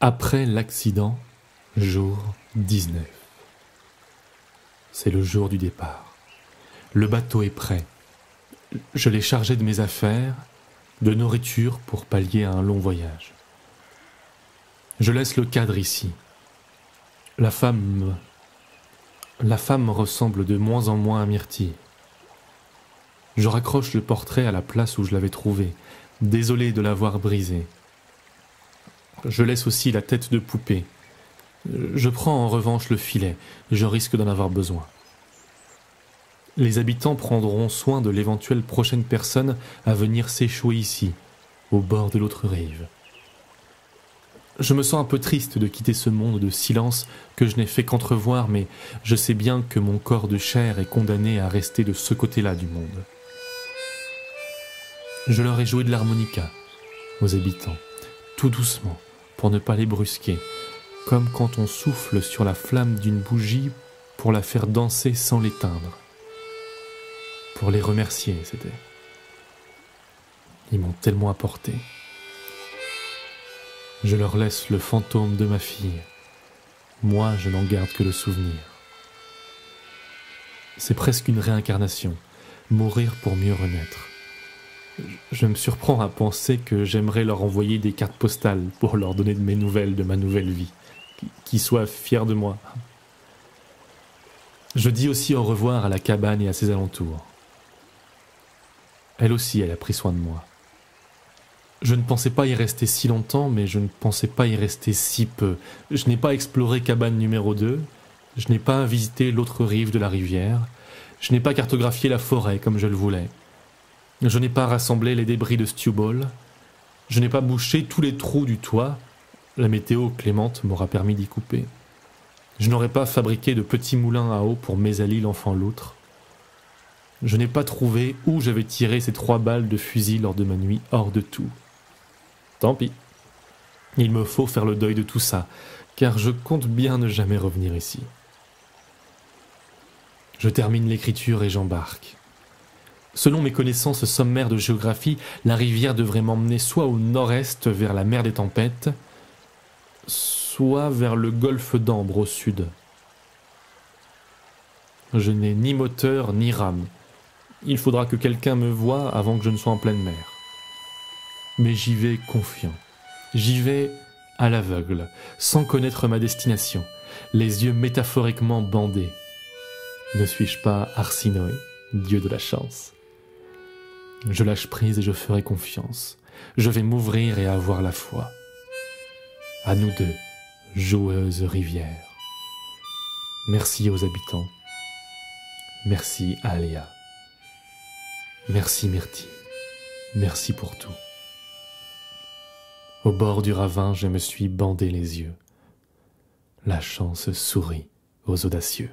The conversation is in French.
Après l'accident, jour 19. C'est le jour du départ. Le bateau est prêt. Je l'ai chargé de mes affaires, de nourriture pour pallier à un long voyage. Je laisse le cadre ici. La femme ressemble de moins en moins à Myrtille. Je raccroche le portrait à la place où je l'avais trouvé, désolé de l'avoir brisé. Je laisse aussi la tête de poupée. Je prends en revanche le filet, je risque d'en avoir besoin. Les habitants prendront soin de l'éventuelle prochaine personne à venir s'échouer ici, au bord de l'autre rive. Je me sens un peu triste de quitter ce monde de silence que je n'ai fait qu'entrevoir, mais je sais bien que mon corps de chair est condamné à rester de ce côté-là du monde. Je leur ai joué de l'harmonica, aux habitants, tout doucement, pour ne pas les brusquer, comme quand on souffle sur la flamme d'une bougie pour la faire danser sans l'éteindre. Pour les remercier, c'était. Ils m'ont tellement apporté. Je leur laisse le fantôme de ma fille. Moi, je n'en garde que le souvenir. C'est presque une réincarnation, mourir pour mieux renaître. Je me surprends à penser que j'aimerais leur envoyer des cartes postales pour leur donner de mes nouvelles de ma nouvelle vie, qu'ils soient fiers de moi. Je dis aussi au revoir à la cabane et à ses alentours. Elle aussi, elle a pris soin de moi. Je ne pensais pas y rester si longtemps, mais je ne pensais pas y rester si peu. Je n'ai pas exploré cabane numéro 2, je n'ai pas visité l'autre rive de la rivière, je n'ai pas cartographié la forêt comme je le voulais. Je n'ai pas rassemblé les débris de Stewball, je n'ai pas bouché tous les trous du toit, la météo clémente m'aura permis d'y couper. Je n'aurais pas fabriqué de petits moulins à eau pour Mésalie l'enfant loutre. Je n'ai pas trouvé où j'avais tiré ces 3 balles de fusil lors de ma nuit hors de tout. Tant pis. Il me faut faire le deuil de tout ça, car je compte bien ne jamais revenir ici. Je termine l'écriture et j'embarque. Selon mes connaissances sommaires de géographie, la rivière devrait m'emmener soit au nord-est vers la mer des tempêtes, soit vers le golfe d'Ambre au sud. Je n'ai ni moteur ni rame. Il faudra que quelqu'un me voie avant que je ne sois en pleine mer. Mais j'y vais confiant. J'y vais à l'aveugle, sans connaître ma destination, les yeux métaphoriquement bandés. Ne suis-je pas Arsinoé, dieu de la chance? Je lâche prise et je ferai confiance. Je vais m'ouvrir et avoir la foi. À nous deux, joueuses rivières. Merci aux habitants. Merci Aléa. Merci Myrtille. Merci pour tout. Au bord du ravin, je me suis bandé les yeux. La chance sourit aux audacieux.